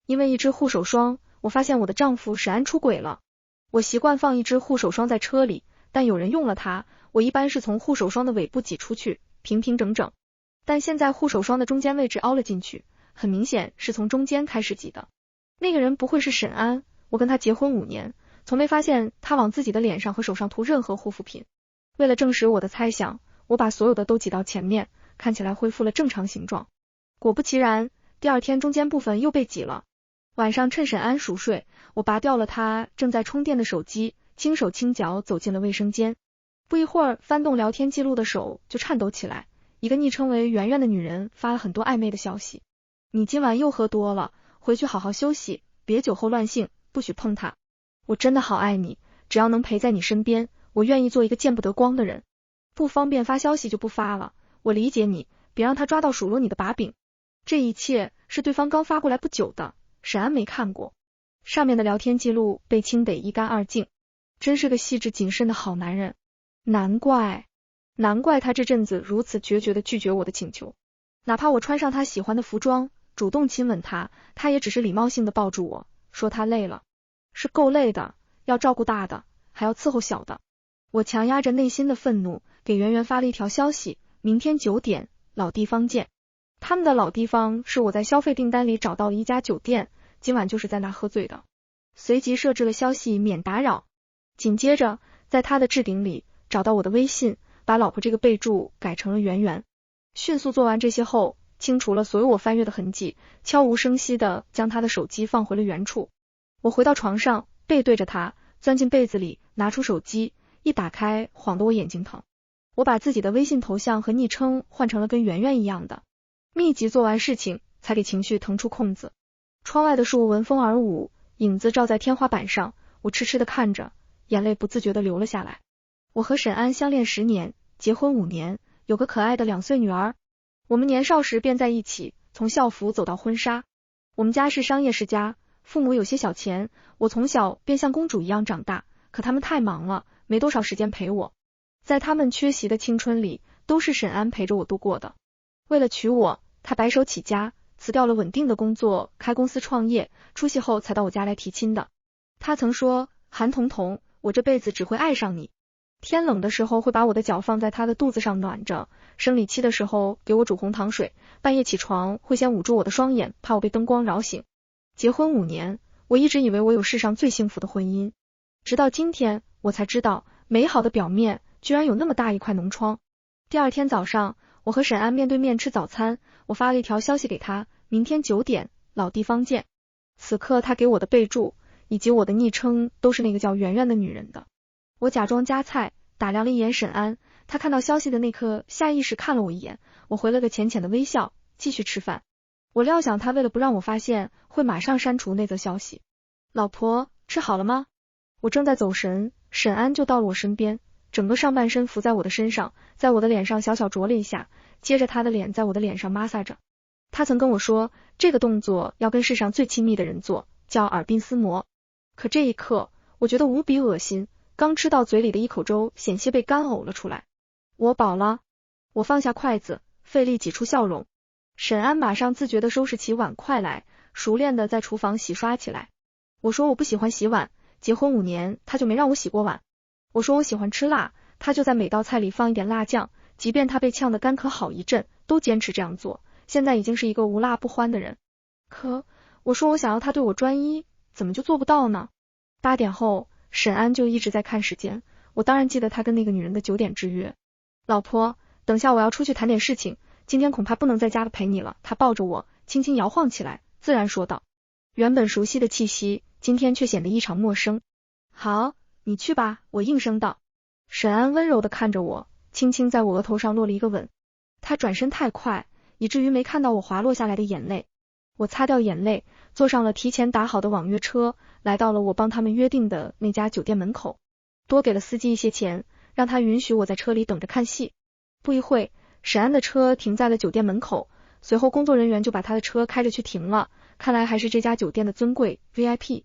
因为一支护手霜，我发现我的丈夫沈安出轨了。我习惯放一支护手霜在车里，但有人用了它，我一般是从护手霜的尾部挤出去，平平整整。但现在护手霜的中间位置凹了进去，很明显是从中间开始挤的。那个人不会是沈安，我跟他结婚5年，从没发现他往自己的脸上和手上涂任何护肤品。为了证实我的猜想，我把所有的都挤到前面，看起来恢复了正常形状。果不其然，第二天中间部分又被挤了。晚上趁沈安熟睡，我拔掉了他正在充电的手机，轻手轻脚走进了卫生间。不一会儿，翻动聊天记录的手就颤抖起来，一个昵称为圆圆的女人发了很多暧昧的消息。你今晚又喝多了，回去好好休息，别酒后乱性，不许碰他。我真的好爱你，只要能陪在你身边，我愿意做一个见不得光的人。不方便发消息就不发了，我理解你，别让他抓到数落你的把柄。这一切是对方刚发过来不久的，沈安没看过。上面的聊天记录被清得一干二净，真是个细致谨慎的好男人。难怪他这阵子如此决绝地拒绝我的请求。哪怕我穿上他喜欢的服装，主动亲吻他，他也只是礼貌性地抱住我，说他累了。是够累的，要照顾大的，还要伺候小的。我强压着内心的愤怒，给圆圆发了一条消息，明天9点，老地方见。他们的老地方是我在消费订单里找到了一家酒店，今晚就是在那喝醉的。随即设置了消息免打扰。紧接着，在他的置顶里找到我的微信，把老婆这个备注改成了圆圆。迅速做完这些后，清除了所有我翻阅的痕迹，悄无声息地将他的手机放回了原处。我回到床上，背对着他，钻进被子里，拿出手机，一打开，晃得我眼睛疼。我把自己的微信头像和昵称换成了跟圆圆一样的。密集做完事情，才给情绪腾出空子。窗外的树闻风而舞，影子照在天花板上，我痴痴地看着，眼泪不自觉地流了下来。我和沈安相恋10年，结婚5年，有个可爱的2岁女儿。我们年少时便在一起，从校服走到婚纱。我们家是商业世家，父母有些小钱，我从小便像公主一样长大，可他们太忙了，没多少时间陪我。在他们缺席的青春里，都是沈安陪着我度过的。为了娶我，他白手起家，辞掉了稳定的工作，开公司创业，出息后才到我家来提亲的。他曾说，韩彤彤，我这辈子只会爱上你。天冷的时候会把我的脚放在他的肚子上暖着，生理期的时候给我煮红糖水，半夜起床会先捂住我的双眼，怕我被灯光扰醒。结婚5年，我一直以为我有世上最幸福的婚姻，直到今天我才知道，美好的表面居然有那么大一块脓疮。第二天早上，我和沈安面对面吃早餐，我发了一条消息给他，明天9点，老地方见。此刻他给我的备注以及我的昵称都是那个叫圆圆的女人的。我假装夹菜，打量了一眼沈安，他看到消息的那刻下意识看了我一眼，我回了个浅浅的微笑，继续吃饭。我料想他为了不让我发现，会马上删除那则消息。老婆，吃好了吗？我正在走神，沈安就到了我身边，整个上半身伏在我的身上，在我的脸上小小啄了一下，接着他的脸在我的脸上摩挲着。他曾跟我说，这个动作要跟世上最亲密的人做，叫耳鬓厮磨。可这一刻，我觉得无比恶心，刚吃到嘴里的一口粥险些被干呕了出来。我饱了。我放下筷子，费力挤出笑容。沈安马上自觉地收拾起碗筷来，熟练地在厨房洗刷起来。我说我不喜欢洗碗，结婚5年他就没让我洗过碗。我说我喜欢吃辣，他就在每道菜里放一点辣酱，即便他被呛得干咳好一阵，都坚持这样做，现在已经是一个无辣不欢的人。可我说我想要他对我专一，怎么就做不到呢？8点后，沈安就一直在看时间，我当然记得他跟那个女人的9点之约。老婆，等下我要出去谈点事情，今天恐怕不能在家陪你了。他抱着我，轻轻摇晃起来，自然说道。原本熟悉的气息，今天却显得异常陌生。好，你去吧，我应声道。沈安温柔地看着我，轻轻在我额头上落了一个吻。他转身太快，以至于没看到我滑落下来的眼泪。我擦掉眼泪，坐上了提前打好的网约车，来到了我帮他们约定的那家酒店门口，多给了司机一些钱，让他允许我在车里等着看戏。不一会，沈安的车停在了酒店门口，随后工作人员就把他的车开着去停了，看来还是这家酒店的尊贵 VIP。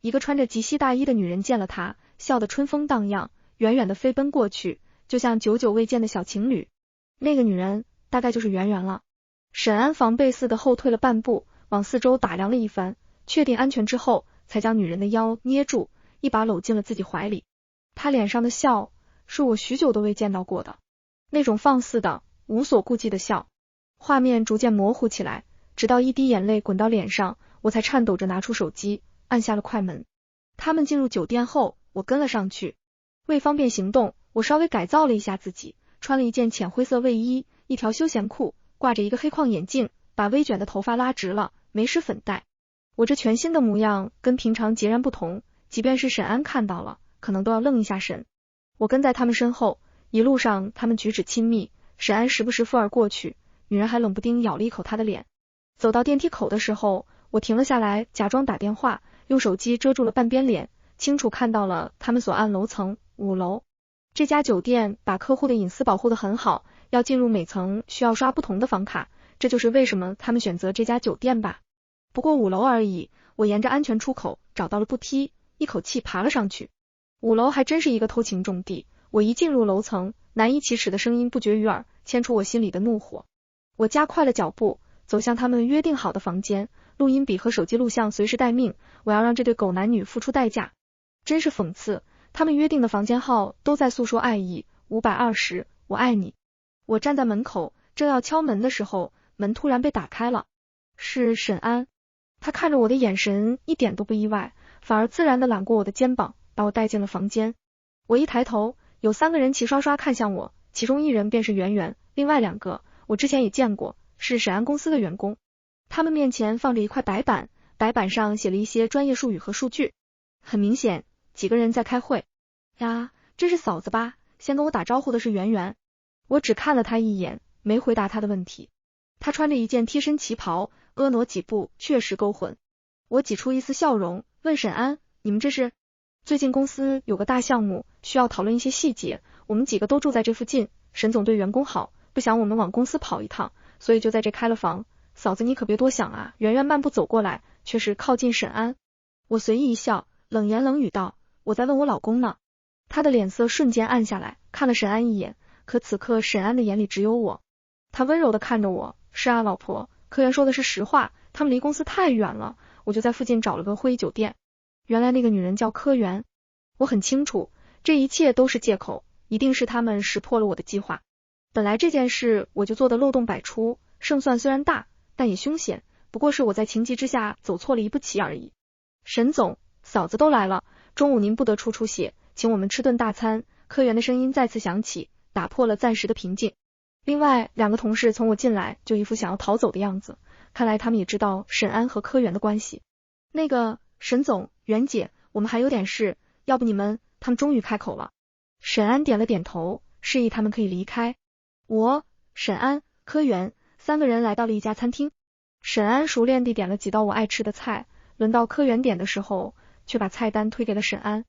一个穿着及膝大衣的女人见了他，笑得春风荡漾，远远地飞奔过去，就像久久未见的小情侣。那个女人大概就是圆圆了。沈安防备似的后退了半步，往四周打量了一番，确定安全之后，才将女人的腰捏住，一把搂进了自己怀里。她脸上的笑是我许久都未见到过的，那种放肆的无所顾忌的笑。画面逐渐模糊起来，直到一滴眼泪滚到脸上，我才颤抖着拿出手机按下了快门。他们进入酒店后，我跟了上去。为方便行动，我稍微改造了一下自己，穿了一件浅灰色卫衣，一条休闲裤，挂着一个黑框眼镜，把微卷的头发拉直了，没施粉黛。我这全新的模样跟平常截然不同，即便是沈安看到了，可能都要愣一下神。我跟在他们身后，一路上他们举止亲密，沈安时不时附耳过去，女人还冷不丁咬了一口他的脸。走到电梯口的时候，我停了下来，假装打电话，用手机遮住了半边脸，清楚看到了他们所按楼层5楼。这家酒店把客户的隐私保护得很好，要进入每层需要刷不同的房卡，这就是为什么他们选择这家酒店吧。不过5楼而已，我沿着安全出口找到了步梯，一口气爬了上去。5楼还真是一个偷情重地，我一进入楼层，难以启齿的声音不绝于耳，牵出我心里的怒火。我加快了脚步，走向他们约定好的房间，录音笔和手机录像随时待命，我要让这对狗男女付出代价。真是讽刺，他们约定的房间号都在诉说爱意，520，我爱你。我站在门口，正要敲门的时候，门突然被打开了，是沈安。他看着我的眼神一点都不意外，反而自然地揽过我的肩膀，把我带进了房间。我一抬头，有3个人齐刷刷看向我，其中1人便是圆圆，另外2个我之前也见过，是沈安公司的员工。他们面前放着一块白板，白板上写了一些专业术语和数据。很明显，几个人在开会。呀，这是嫂子吧？先跟我打招呼的是圆圆。我只看了他一眼，没回答他的问题。他穿着一件贴身旗袍，婀娜几步，确实勾魂。我挤出一丝笑容，问沈安，你们这是？最近公司有个大项目，需要讨论一些细节，我们几个都住在这附近，沈总对员工好，不想我们往公司跑一趟，所以就在这开了房。嫂子你可别多想啊。圆圆慢步走过来，却是靠近沈安。我随意一笑，冷言冷语道，我在问我老公呢。他的脸色瞬间暗下来，看了沈安一眼，可此刻沈安的眼里只有我。他温柔地看着我，是啊老婆，科员说的是实话，他们离公司太远了，我就在附近找了个会议酒店。原来那个女人叫科员。我很清楚，这一切都是借口，一定是他们识破了我的计划。本来这件事我就做得漏洞百出，胜算虽然大，但也凶险，不过是我在情急之下走错了一步棋而已。沈总，嫂子都来了，中午您不得出血，请我们吃顿大餐。科员的声音再次响起，打破了暂时的平静。另外2个同事从我进来就一副想要逃走的样子，看来他们也知道沈安和科员的关系。那个沈总，袁姐，我们还有点事，要不你们……他们终于开口了。沈安点了点头，示意他们可以离开。我、沈安、科员3个人来到了一家餐厅。沈安熟练地点了几道我爱吃的菜，轮到科员点的时候，却把菜单推给了沈安。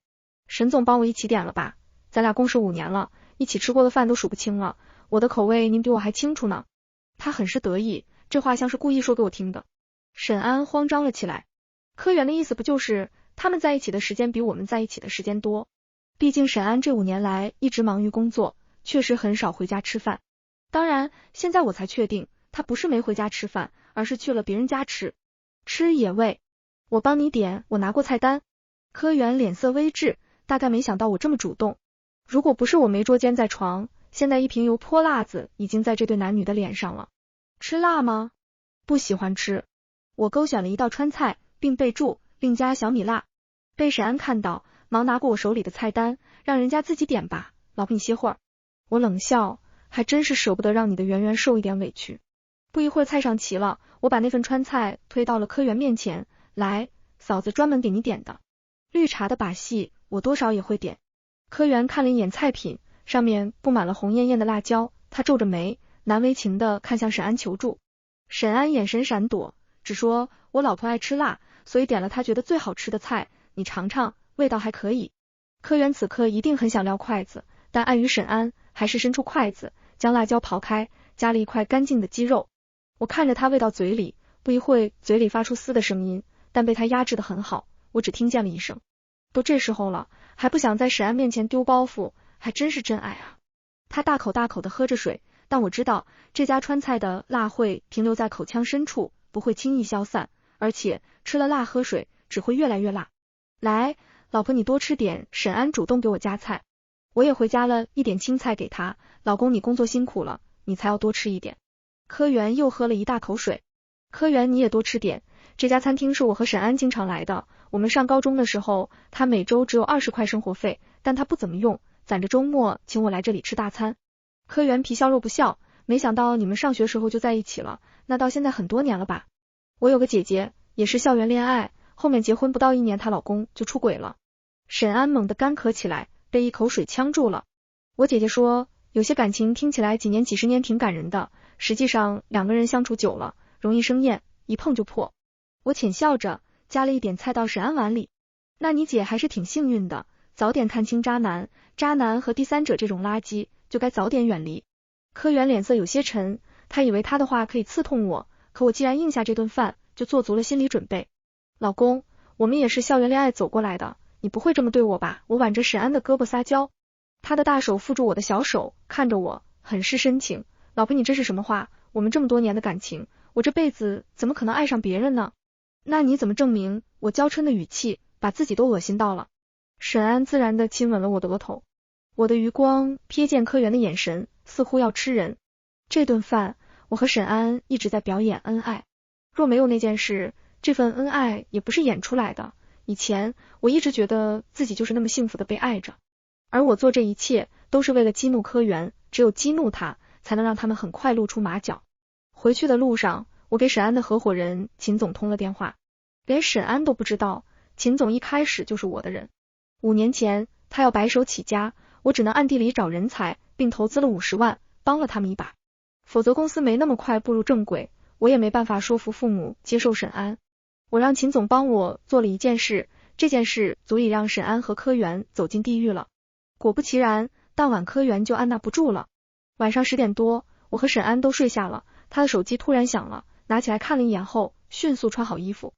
沈总帮我一起点了吧，咱俩共事5年了，一起吃过的饭都数不清了，我的口味您比我还清楚呢。他很是得意，这话像是故意说给我听的。沈安慌张了起来，科员的意思不就是他们在一起的时间比我们在一起的时间多？毕竟沈安这5年来一直忙于工作，确实很少回家吃饭。当然，现在我才确定，他不是没回家吃饭，而是去了别人家吃野味。我帮你点，我拿过菜单。科员脸色微滞，大概没想到我这么主动。如果不是我没捉奸在床，现在一瓶油泼辣子已经在这对男女的脸上了。吃辣吗？不喜欢吃。我勾选了一道川菜，并备注另加小米辣。被沈安看到，忙拿过我手里的菜单，让人家自己点吧，老婆你歇会儿。我冷笑，还真是舍不得让你的圆圆受一点委屈。不一会儿菜上齐了，我把那份川菜推到了科员面前，来，嫂子专门给你点的。绿茶的把戏，我多少也会点。科员看了一眼菜品，上面布满了红艳艳的辣椒，他皱着眉，难为情地看向沈安求助。沈安眼神闪躲，只说我老婆爱吃辣，所以点了她觉得最好吃的菜，你尝尝，味道还可以。科员此刻一定很想撂筷子，但碍于沈安，还是伸出筷子，将辣椒刨开，加了一块干净的鸡肉。我看着他喂到嘴里，不一会嘴里发出嘶的声音，但被他压制得很好，我只听见了一声。都这时候了，还不想在沈安面前丢包袱，还真是真爱啊。他大口大口地喝着水，但我知道这家川菜的辣会停留在口腔深处，不会轻易消散，而且吃了辣喝水只会越来越辣。来，老婆你多吃点，沈安主动给我夹菜。我也回家了一点青菜给他，老公你工作辛苦了，你才要多吃一点。科员又喝了一大口水。科员你也多吃点，这家餐厅是我和沈安经常来的，我们上高中的时候，他每周只有20块生活费，但他不怎么用，攒着周末请我来这里吃大餐。科员皮笑肉不笑，没想到你们上学时候就在一起了，那到现在很多年了吧？我有个姐姐，也是校园恋爱，后面结婚不到1年她老公就出轨了。沈安猛地干咳起来，被一口水呛住了。我姐姐说，有些感情听起来几年几十年挺感人的，实际上2个人相处久了容易生厌，一碰就破。我浅笑着加了一点菜到沈安碗里。那你姐还是挺幸运的，早点看清渣男和第三者这种垃圾就该早点远离。科员脸色有些沉，他以为他的话可以刺痛我，可我既然应下这顿饭，就做足了心理准备。老公，我们也是校园恋爱走过来的，你不会这么对我吧？我挽着沈安的胳膊撒娇，他的大手附住我的小手，看着我很是深情。老婆你这是什么话？我们这么多年的感情，我这辈子怎么可能爱上别人呢？那你怎么证明？我娇嗔的语气把自己都恶心到了。沈安自然地亲吻了我的额头，我的余光瞥见科员的眼神似乎要吃人。这顿饭我和沈安一直在表演恩爱，若没有那件事，这份恩爱也不是演出来的。以前我一直觉得自己就是那么幸福的被爱着，而我做这一切都是为了激怒科员，只有激怒他才能让他们很快露出马脚。回去的路上，我给沈安的合伙人秦总通了电话，连沈安都不知道，秦总一开始就是我的人。5年前他要白手起家，我只能暗地里找人才，并投资了50万，帮了他们一把。否则公司没那么快步入正轨，我也没办法说服父母接受沈安。我让秦总帮我做了一件事，这件事足以让沈安和科员走进地狱了。果不其然，当晚科员就按捺不住了。晚上10点多，我和沈安都睡下了，他的手机突然响了，拿起来看了一眼后，迅速穿好衣服。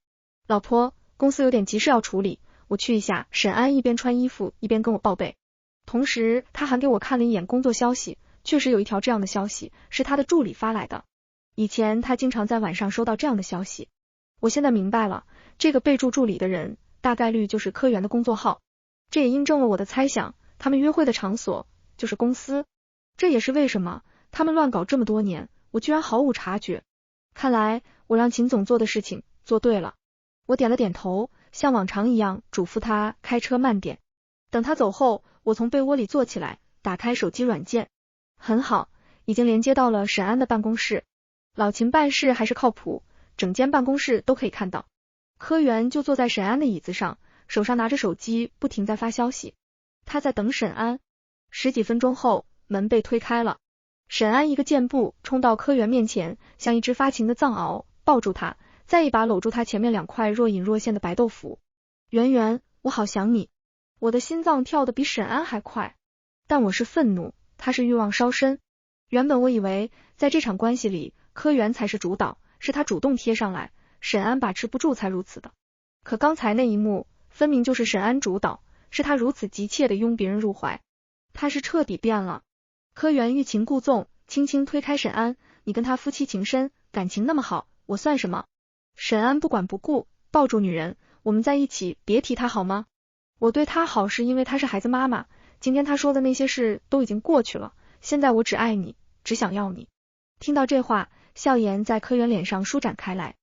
老婆，公司有点急事要处理，我去一下。沈安一边穿衣服一边跟我报备，同时他还给我看了一眼工作消息，确实有一条这样的消息，是他的助理发来的。以前他经常在晚上收到这样的消息。我现在明白了，这个备注助理的人大概率就是科员的工作号，这也印证了我的猜想，他们约会的场所就是公司。这也是为什么他们乱搞这么多年，我居然毫无察觉。看来我让秦总做的事情做对了。我点了点头，像往常一样嘱咐他开车慢点。等他走后，我从被窝里坐起来，打开手机软件。很好，已经连接到了沈安的办公室。老秦办事还是靠谱，整间办公室都可以看到。科员就坐在沈安的椅子上，手上拿着手机，不停在发消息。他在等沈安。10几分钟后，门被推开了。沈安一个箭步冲到科员面前，像一只发情的藏獒，抱住他，再一把搂住他前面2块若隐若现的白豆腐。圆圆，我好想你。我的心脏跳得比沈安还快，但我是愤怒，他是欲望烧身。原本我以为在这场关系里，科员才是主导，是他主动贴上来，沈安把持不住才如此的。可刚才那一幕，分明就是沈安主导，是他如此急切地拥别人入怀。他是彻底变了。科员欲擒故纵，轻轻推开沈安，你跟他夫妻情深，感情那么好，我算什么？沈安不管不顾，抱住女人，我们在一起，别提他好吗？我对他好是因为他是孩子妈妈，今天他说的那些事都已经过去了，现在我只爱你，只想要你。听到这话，笑颜在科员脸上舒展开来。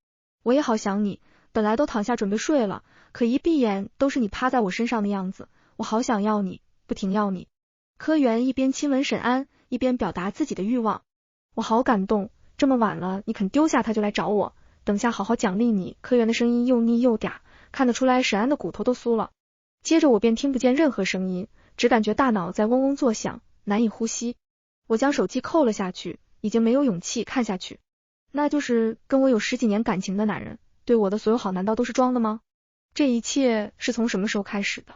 我也好想你，本来都躺下准备睡了，可一闭眼都是你趴在我身上的样子，我好想要你，不停要你。科员一边亲吻沈安，一边表达自己的欲望。我好感动，这么晚了你肯丢下他就来找我，等下好好奖励你。科员的声音又腻又嗲，看得出来沈安的骨头都酥了。接着我便听不见任何声音，只感觉大脑在嗡嗡作响，难以呼吸。我将手机扣了下去，已经没有勇气看下去。那就是跟我有10几年感情的男人，对我的所有好难道都是装的吗？这一切是从什么时候开始的？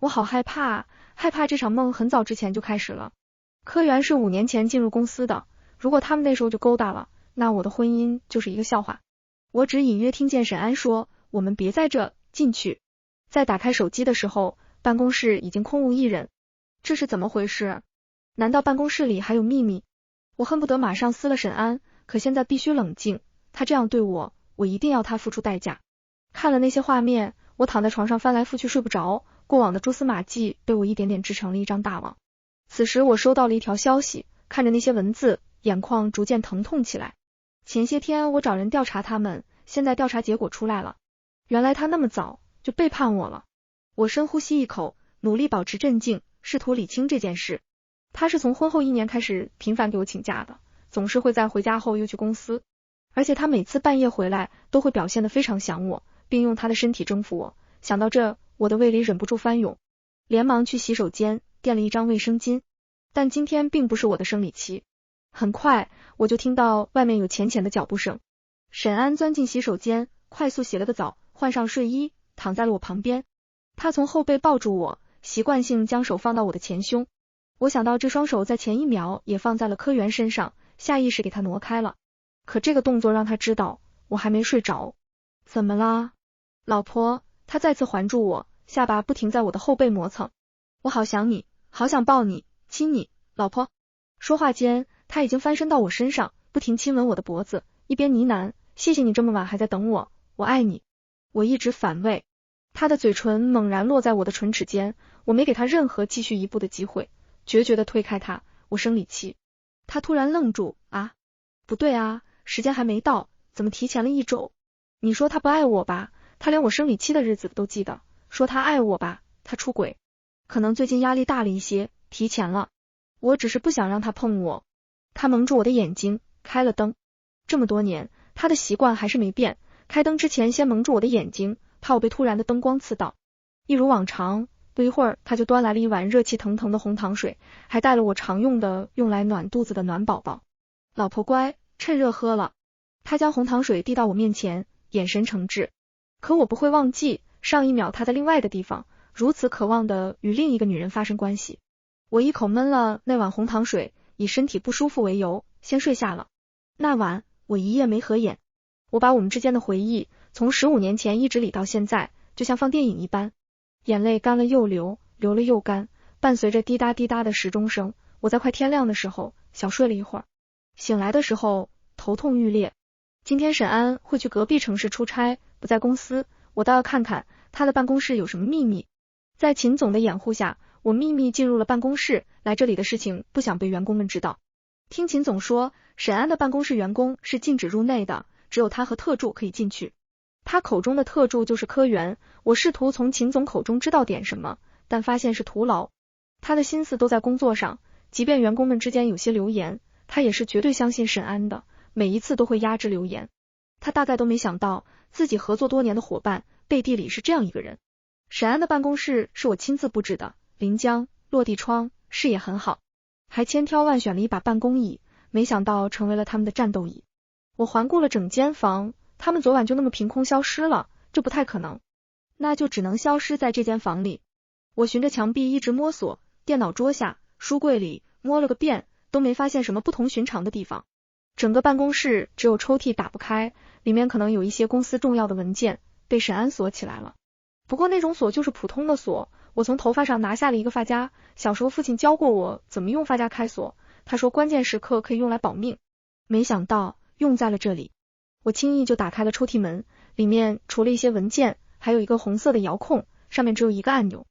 我好害怕，害怕这场梦很早之前就开始了。科员是5年前进入公司的，如果他们那时候就勾搭了，那我的婚姻就是一个笑话。我只隐约听见沈安说，我们别在这，进去。在打开手机的时候，办公室已经空无一人。这是怎么回事？难道办公室里还有秘密？我恨不得马上撕了沈安，可现在必须冷静，他这样对我，我一定要他付出代价。看了那些画面，我躺在床上翻来覆去睡不着，过往的蛛丝马迹被我一点点织成了一张大网。此时我收到了一条消息，看着那些文字，眼眶逐渐疼痛起来。前些天我找人调查他们，现在调查结果出来了，原来他那么早就背叛我了。我深呼吸一口，努力保持镇静，试图理清这件事。他是从婚后1年开始频繁给我请假的，总是会在回家后又去公司，而且他每次半夜回来都会表现得非常想我，并用他的身体征服我。想到这，我的胃里忍不住翻涌，连忙去洗手间垫了一张卫生巾。但今天并不是我的生理期。很快我就听到外面有浅浅的脚步声，沈安钻进洗手间，快速洗了个澡，换上睡衣，躺在了我旁边。他从后背抱住我，习惯性将手放到我的前胸。我想到这双手在前一秒也放在了柯源身上，下意识给他挪开了。可这个动作让他知道我还没睡着。怎么啦，老婆？他再次环住我，下巴不停在我的后背磨蹭。我好想你，好想抱你，亲你，老婆。说话间，他已经翻身到我身上，不停亲吻我的脖子，一边呢喃，谢谢你这么晚还在等我，我爱你。我一直反胃，他的嘴唇猛然落在我的唇齿间，我没给他任何继续一步的机会，决绝地推开他。我生理期。他突然愣住，啊，不对啊，时间还没到，怎么提前了1周？你说他不爱我吧，他连我生理期的日子都记得，说他爱我吧，他出轨，可能最近压力大了一些，提前了。我只是不想让他碰我。他蒙住我的眼睛，开了灯。这么多年，他的习惯还是没变，开灯之前先蒙住我的眼睛，怕我被突然的灯光刺到。一如往常，不一会儿他就端来了一碗热气腾腾的红糖水，还带了我常用的用来暖肚子的暖宝宝。老婆乖，趁热喝了。他将红糖水递到我面前，眼神诚挚。可我不会忘记，上一秒他在另外的地方，如此渴望的与另一个女人发生关系。我一口闷了那碗红糖水，以身体不舒服为由，先睡下了。那晚我一夜没合眼。我把我们之间的回忆从15年前一直理到现在，就像放电影一般。眼泪干了又流，流了又干，伴随着滴答滴答的时钟声，我在快天亮的时候小睡了一会儿。醒来的时候头痛欲裂。今天沈安会去隔壁城市出差，不在公司，我倒要看看他的办公室有什么秘密。在秦总的掩护下，我秘密进入了办公室，来这里的事情不想被员工们知道。听秦总说，沈安的办公室员工是禁止入内的，只有他和特助可以进去。他口中的特助就是柯源，我试图从秦总口中知道点什么，但发现是徒劳。他的心思都在工作上，即便员工们之间有些流言，他也是绝对相信沈安的，每一次都会压制流言。他大概都没想到，自己合作多年的伙伴背地里是这样一个人。沈安的办公室是我亲自布置的，临江，落地窗，视野很好，还千挑万选了一把办公椅，没想到成为了他们的战斗椅。我环顾了整间房，他们昨晚就那么凭空消失了，这不太可能，那就只能消失在这间房里。我循着墙壁一直摸索，电脑桌下、书柜里摸了个遍，都没发现什么不同寻常的地方。整个办公室只有抽屉打不开，里面可能有一些公司重要的文件，被沈安锁起来了。不过那种锁就是普通的锁，我从头发上拿下了一个发夹，小时候父亲教过我怎么用发夹开锁，他说关键时刻可以用来保命，没想到用在了这里。我轻易就打开了抽屉门，里面除了一些文件，还有一个红色的遥控，上面只有一个按钮。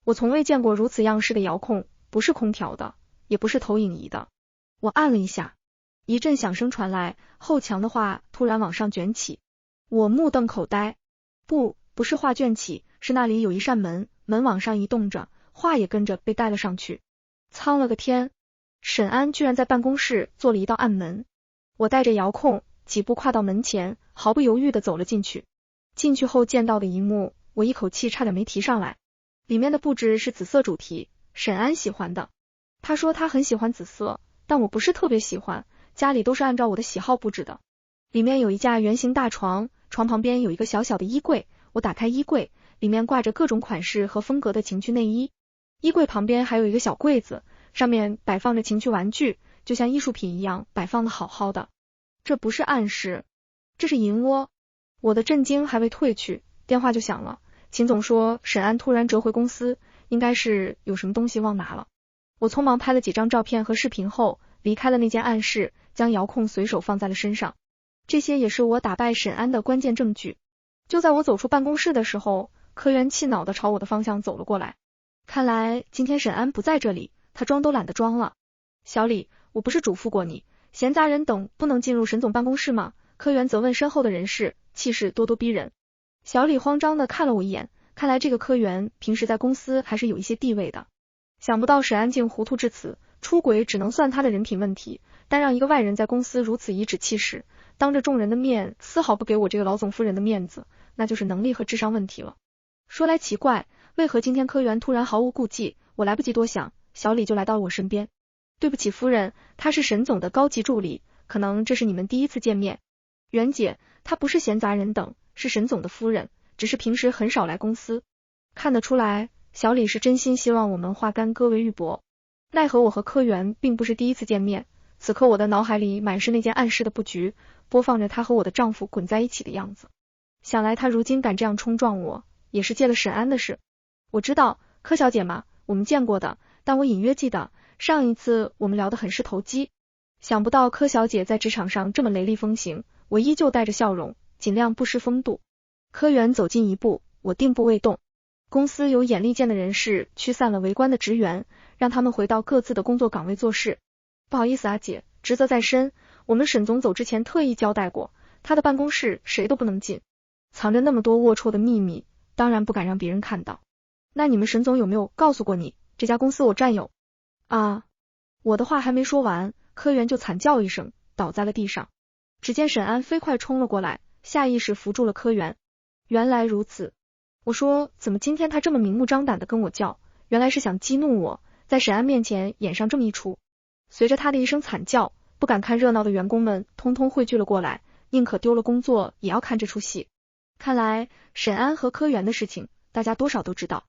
我从未见过如此样式的遥控，不是空调的，也不是投影仪的。我按了一下，一阵响声传来，后墙的画突然往上卷起。我目瞪口呆，不是画卷起，是那里有一扇门，门往上移动着，画也跟着被带了上去。苍了个天，沈安居然在办公室做了一道暗门。我带着遥控几步跨到门前，毫不犹豫地走了进去。进去后见到的一幕，我一口气差点没提上来。里面的布置是紫色主题，沈安喜欢的。他说他很喜欢紫色，但我不是特别喜欢，家里都是按照我的喜好布置的。里面有一架圆形大床，床旁边有一个小小的衣柜，我打开衣柜，里面挂着各种款式和风格的情趣内衣。衣柜旁边还有一个小柜子，上面摆放着情趣玩具，就像艺术品一样摆放的好好的。这不是暗示，这是银窝。我的震惊还未褪去，电话就响了。秦总说沈安突然折回公司，应该是有什么东西忘拿了。我匆忙拍了几张照片和视频后，离开了那间暗室，将遥控随手放在了身上。这些也是我打败沈安的关键证据。就在我走出办公室的时候，科员气恼地朝我的方向走了过来。看来今天沈安不在这里，他装都懒得装了。小李，我不是嘱咐过你，闲杂人等不能进入沈总办公室吗？科员责问身后的人士，气势咄咄逼人。小李慌张地看了我一眼，看来这个科员平时在公司还是有一些地位的。想不到沈安竟糊涂至此，出轨只能算他的人品问题，但让一个外人在公司如此颐指气使，当着众人的面丝毫不给我这个老总夫人的面子，那就是能力和智商问题了。说来奇怪，为何今天科员突然毫无顾忌？我来不及多想，小李就来到了我身边。对不起夫人，他是沈总的高级助理，可能这是你们第一次见面。袁姐，她不是闲杂人等，是沈总的夫人，只是平时很少来公司。看得出来，小李是真心希望我们化干戈为玉帛。奈何我和科员并不是第一次见面，此刻我的脑海里满是那件暗示的布局，播放着她和我的丈夫滚在一起的样子。想来她如今敢这样冲撞我，也是借了沈安的事。我知道，柯小姐嘛，我们见过的，但我隐约记得，上一次我们聊得很是投机。想不到柯小姐在职场上这么雷厉风行，我依旧带着笑容，尽量不失风度。科员走近一步，我定步未动。公司有眼力见的人士驱散了围观的职员，让他们回到各自的工作岗位做事。不好意思啊姐，职责在身，我们沈总走之前特意交代过，他的办公室谁都不能进，藏着那么多龌龊的秘密，当然不敢让别人看到。那你们沈总有没有告诉过你，这家公司我占有？啊，我的话还没说完，科员就惨叫一声，倒在了地上。只见沈安飞快冲了过来，下意识扶住了科员。原来如此，我说怎么今天他这么明目张胆的跟我叫，原来是想激怒我，在沈安面前演上这么一出。随着他的一声惨叫，不敢看热闹的员工们通通汇聚了过来，宁可丢了工作也要看这出戏。看来沈安和科员的事情大家多少都知道，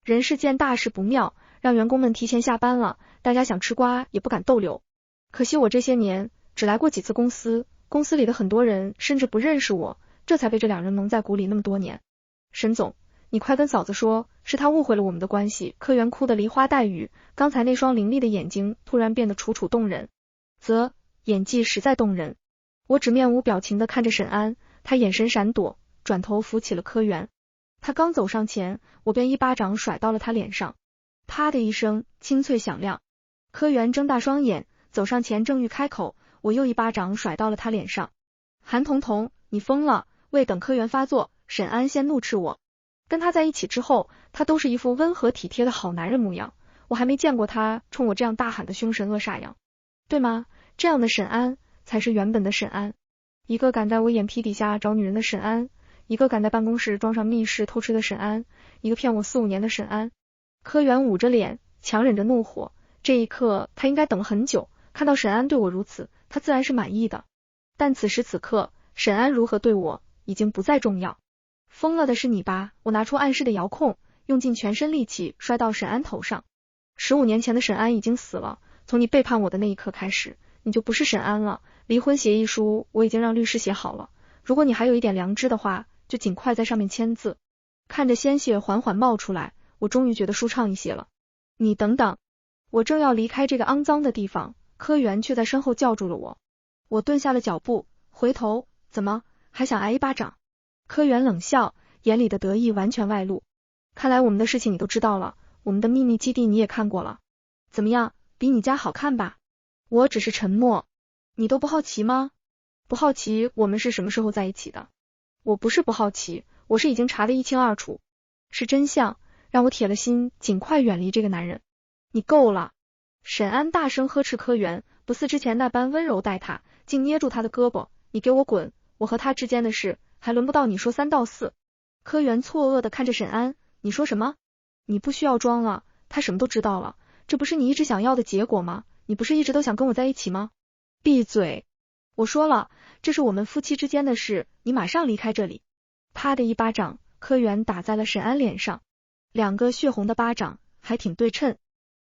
人事见大事不妙，让员工们提前下班了，大家想吃瓜也不敢逗留。可惜我这些年只来过几次公司，公司里的很多人甚至不认识我，这才被这两人蒙在鼓里那么多年。沈总，你快跟嫂子说，是他误会了我们的关系。科员哭得梨花带雨，刚才那双凌厉的眼睛突然变得楚楚动人，演技实在动人。我只面无表情地看着沈安，他眼神闪躲，转头扶起了科员。他刚走上前，我便一巴掌甩到了他脸上，啪的一声，清脆响亮。科员睁大双眼，走上前正欲开口，我又一巴掌甩到了他脸上。韩彤彤，你疯了！未等科员发作，沈安先怒斥我。跟他在一起之后，他都是一副温和体贴的好男人模样，我还没见过他冲我这样大喊的凶神恶煞样，对吗？这样的沈安才是原本的沈安，一个敢在我眼皮底下找女人的沈安，一个敢在办公室装上密室偷吃的沈安，一个骗我4、5年的沈安。科员捂着脸，强忍着怒火，这一刻他应该等了很久，看到沈安对我如此，他自然是满意的。但此时此刻，沈安如何对我已经不再重要。疯了的是你吧？我拿出暗示的遥控，用尽全身力气摔到沈安头上。15年前的沈安已经死了，从你背叛我的那一刻开始，你就不是沈安了。离婚协议书我已经让律师写好了，如果你还有一点良知的话，就尽快在上面签字。看着鲜血缓缓冒出来，我终于觉得舒畅一些了。你等等，我正要离开这个肮脏的地方，科员却在身后叫住了我。我顿下了脚步，回头，怎么还想挨一巴掌？科员冷笑，眼里的得意完全外露。看来我们的事情你都知道了，我们的秘密基地你也看过了，怎么样，比你家好看吧？我只是沉默。你都不好奇吗？不好奇我们是什么时候在一起的？我不是不好奇，我是已经查得一清二楚，是真相，让我铁了心尽快远离这个男人。你够了！沈安大声呵斥科员，不似之前那般温柔待他，竟捏住他的胳膊，你给我滚，我和他之间的事还轮不到你说3道4。科员错愕地看着沈安，你说什么？你不需要装了，他什么都知道了，这不是你一直想要的结果吗？你不是一直都想跟我在一起吗？闭嘴！我说了，这是我们夫妻之间的事，你马上离开这里。啪的一巴掌，科员打在了沈安脸上，2个血红的巴掌，还挺对称。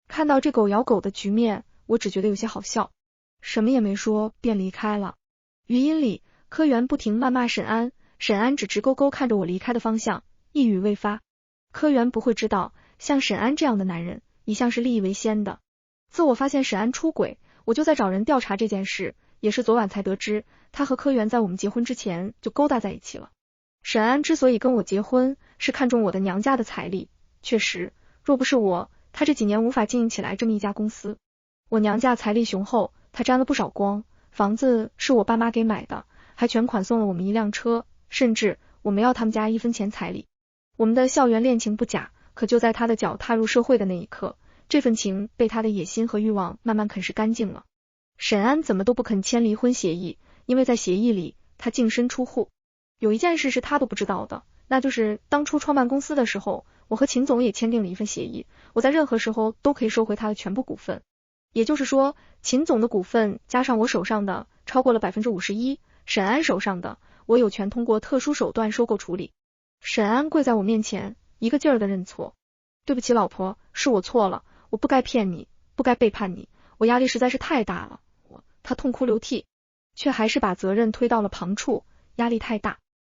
看到这狗咬狗的局面，我只觉得有些好笑，什么也没说便离开了。语音里，科员不停谩骂沈安，沈安只直勾勾看着我离开的方向，一语未发。科员不会知道，像沈安这样的男人，一向是利益为先的。自我发现沈安出轨，我就在找人调查这件事，也是昨晚才得知，他和科员在我们结婚之前就勾搭在一起了。沈安之所以跟我结婚，是看中我的娘家的财力，确实，若不是我，他这几年无法经营起来这么一家公司。我娘家财力雄厚，他沾了不少光，房子是我爸妈给买的，还全款送了我们一辆车，甚至我没要他们家一分钱彩礼。我们的校园恋情不假，可就在他的脚踏入社会的那一刻，这份情被他的野心和欲望慢慢啃食干净了。沈安怎么都不肯签离婚协议，因为在协议里他净身出户。有一件事是他都不知道的，那就是当初创办公司的时候，我和秦总也签订了一份协议，我在任何时候都可以收回他的全部股份。也就是说，秦总的股份加上我手上的超过了 51%， 沈安手上的我有权通过特殊手段收购处理。沈安跪在我面前，一个劲儿的认错。对不起老婆，是我错了，我不该骗你，不该背叛你，我压力实在是太大了。他痛哭流涕，却还是把责任推到了旁处，压力太大。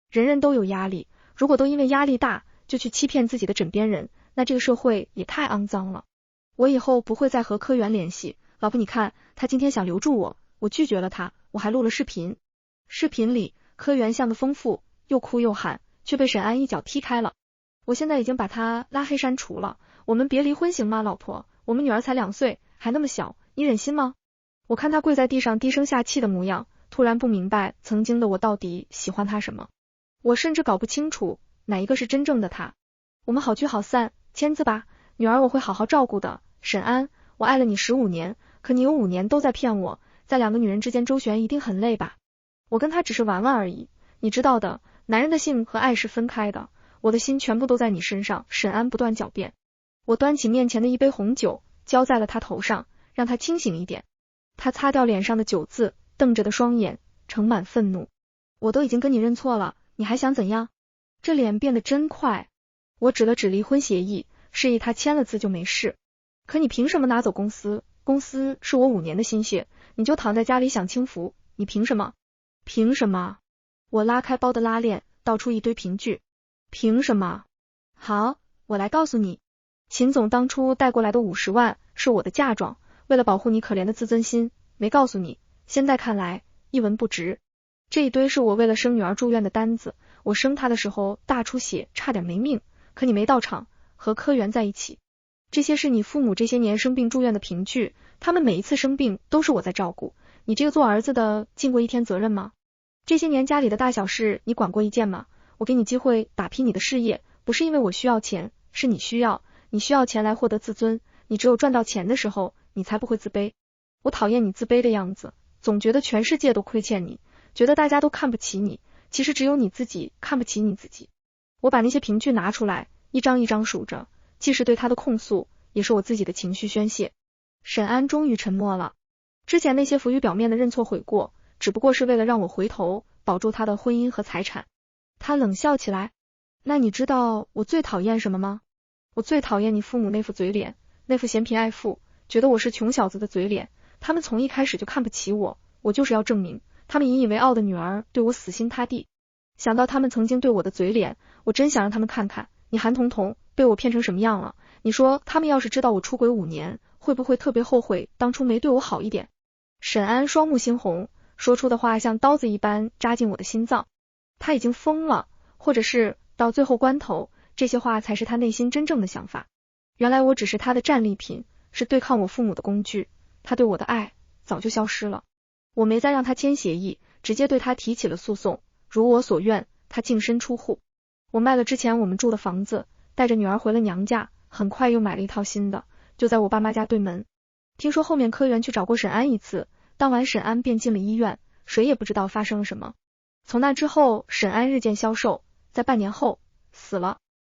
人人都有压力，如果都因为压力大就去欺骗自己的枕边人，那这个社会也太肮脏了。我以后不会再和柯源联系，老婆你看，他今天想留住我，我拒绝了他，我还录了视频。视频里柯源像个疯妇，又哭又喊，却被沈安一脚踢开了。我现在已经把他拉黑删除了，我们别离婚行吗老婆？我们女儿才2岁，还那么小，你忍心吗？我看他跪在地上低声下气的模样，突然不明白曾经的我到底喜欢他什么。我甚至搞不清楚哪一个是真正的他。我们好聚好散，签字吧，女儿我会好好照顾的。沈安，我爱了你15年，可你有5年都在骗我，在2个女人之间周旋一定很累吧？我跟他只是玩玩而已，你知道的，男人的性和爱是分开的，我的心全部都在你身上。沈安不断狡辩。我端起面前的一杯红酒，浇在了他头上，让他清醒一点。他擦掉脸上的酒渍，瞪着的双眼盛满愤怒。我都已经跟你认错了，你还想怎样？这脸变得真快。我指了指离婚协议，示意他签了字就没事。可你凭什么拿走公司？公司是我5年的心血，你就躺在家里享清福，你凭什么？凭什么？我拉开包的拉链，倒出一堆凭据。凭什么？好，我来告诉你。秦总当初带过来的50万是我的嫁妆，为了保护你可怜的自尊心，没告诉你，现在看来一文不值。这一堆是我为了生女儿住院的单子，我生她的时候大出血，差点没命，可你没到场，和柯源在一起。这些是你父母这些年生病住院的凭据，他们每一次生病都是我在照顾，你这个做儿子的尽过一天责任吗？这些年家里的大小事你管过一件吗？我给你机会打拼你的事业，不是因为我需要钱，是你需要，你需要钱来获得自尊，你只有赚到钱的时候，你才不会自卑。我讨厌你自卑的样子，总觉得全世界都亏欠你，觉得大家都看不起你，其实只有你自己看不起你自己。我把那些凭据拿出来，一张一张数着，既是对他的控诉，也是我自己的情绪宣泄。沈安终于沉默了，之前那些浮于表面的认错悔过，只不过是为了让我回头保住他的婚姻和财产。他冷笑起来，那你知道我最讨厌什么吗？我最讨厌你父母那副嘴脸，那副嫌贫爱富，觉得我是穷小子的嘴脸。他们从一开始就看不起我，我就是要证明他们引以为傲的女儿对我死心塌地。想到他们曾经对我的嘴脸，我真想让他们看看你韩彤彤被我骗成什么样了。你说他们要是知道我出轨5年，会不会特别后悔当初没对我好一点？沈安双目猩红，说出的话像刀子一般扎进我的心脏。他已经疯了，或者是到最后关头，这些话才是他内心真正的想法。原来我只是他的战利品，是对抗我父母的工具，他对我的爱早就消失了。我没再让他签协议，直接对他提起了诉讼，如我所愿，他净身出户。我卖了之前我们住的房子，带着女儿回了娘家，很快又买了一套新的，就在我爸妈家对门。听说后面柯源去找过沈安一次，当晚沈安便进了医院，谁也不知道发生了什么。从那之后，沈安日渐消瘦，在半年后死了。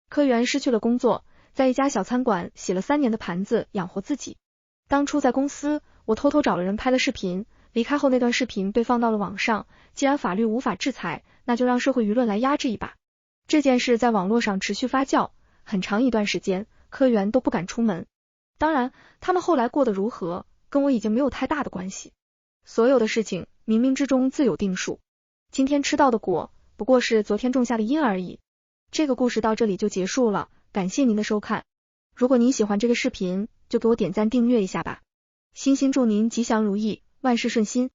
柯源失去了工作，在一家小餐馆洗了3年的盘子养活自己。当初在公司，我偷偷找了人拍了视频，离开后那段视频被放到了网上，既然法律无法制裁，那就让社会舆论来压制一把。这件事在网络上持续发酵，很长一段时间，柯源都不敢出门。当然，他们后来过得如何，跟我已经没有太大的关系。所有的事情，冥冥之中自有定数。今天吃到的果，不过是昨天种下的因而已。这个故事到这里就结束了，感谢您的收看。如果您喜欢这个视频，就给我点赞订阅一下吧。衷心祝您吉祥如意，万事顺心。